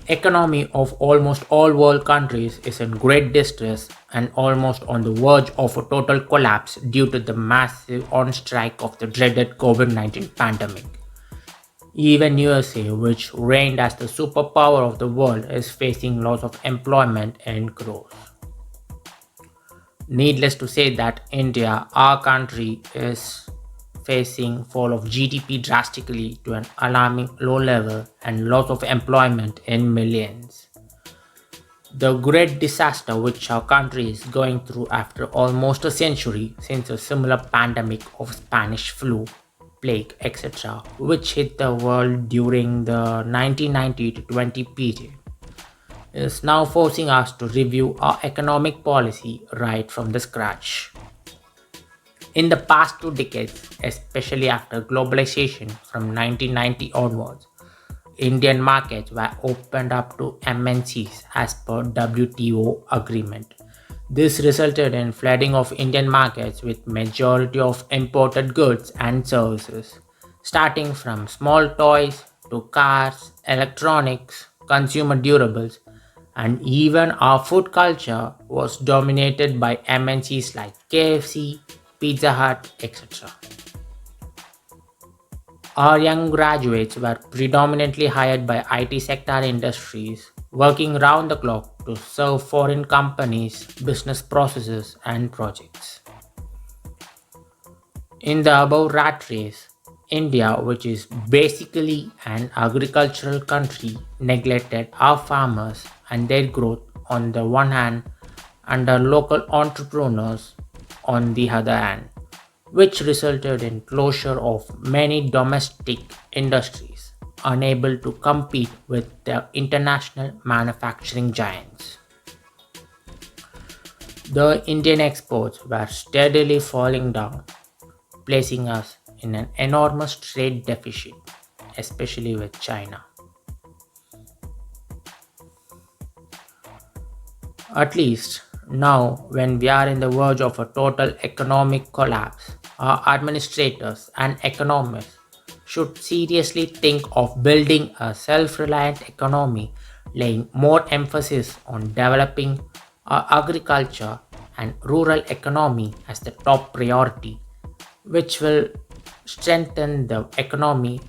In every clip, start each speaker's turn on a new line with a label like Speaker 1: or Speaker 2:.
Speaker 1: Economy of almost all world countries is in great distress and almost on the verge of a total collapse due to the massive on strike of the dreaded COVID-19 pandemic. Even USA, which reigned as the superpower of the world, is facing loss of employment and growth. Needless to say that India, our country, is facing fall of GDP drastically to an alarming low level and loss of employment in millions. The great disaster which our country is going through after almost a century since a similar pandemic of Spanish flu, plague, etc., which hit the world during the 1990 to 20 period, is now forcing us to review our economic policy right from the scratch. In the past 2 decades, especially after globalization from 1990 onwards, Indian markets were opened up to MNCs as per WTO agreement. This resulted in flooding of Indian markets with majority of imported goods and services, starting from small toys to cars, electronics, consumer durables, and even our food culture was dominated by MNCs like KFC, Pizza Hut, etc. Our young graduates were predominantly hired by IT sector industries, working round the clock to serve foreign companies, business processes, and projects. In the above rat race, India, which is basically an agricultural country, neglected our farmers and their growth on the one hand and our local entrepreneurs on the other hand, which resulted in closure of many domestic industries unable to compete with the international manufacturing giants. The Indian exports were steadily falling down, placing us in an enormous trade deficit, especially with China. At least now, when we are in the verge of a total economic collapse, our administrators and economists should seriously think of building a self reliant economy, laying more emphasis on developing our agriculture and rural economy as the top priority, which will strengthen the economy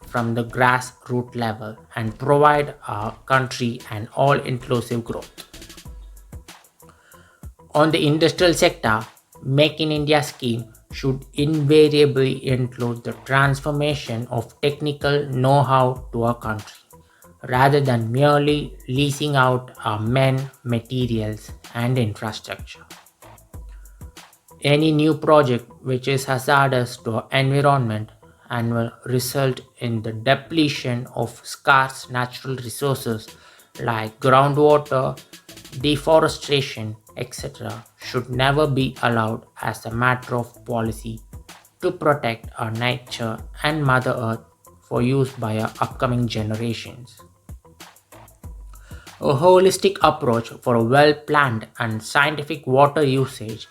Speaker 1: from the grassroots level and provide our country an all inclusive growth. On the industrial sector, Make in India scheme should invariably include the transformation of technical know-how to our country, rather than merely leasing out our men, materials, and infrastructure. Any new project which is hazardous to our environment and will result in the depletion of scarce natural resources like groundwater, deforestation, etc., should never be allowed as a matter of policy to protect our nature and Mother Earth for use by our upcoming generations. A holistic approach for a well planned and scientific water usage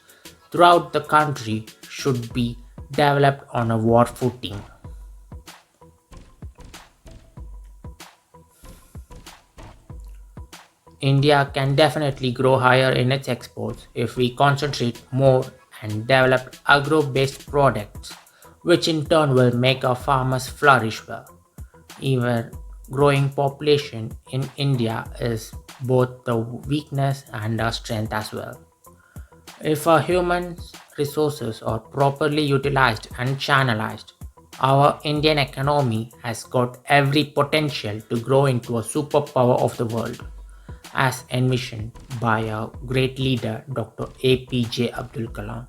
Speaker 1: throughout the country should be developed on a war footing. India can definitely grow higher in its exports if we concentrate more and develop agro based products, which in turn will make our farmers flourish well. Even growing population in India is both the weakness and a strength as well. If our human resources are properly utilized and channelized, our Indian economy has got every potential to grow into a superpower of the world, as envisioned by our great leader Dr. APJ Abdul Kalam.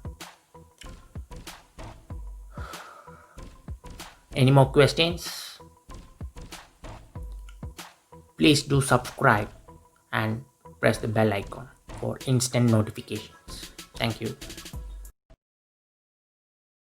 Speaker 1: Any more questions? Please do subscribe and press the bell icon for instant notifications. Thank you.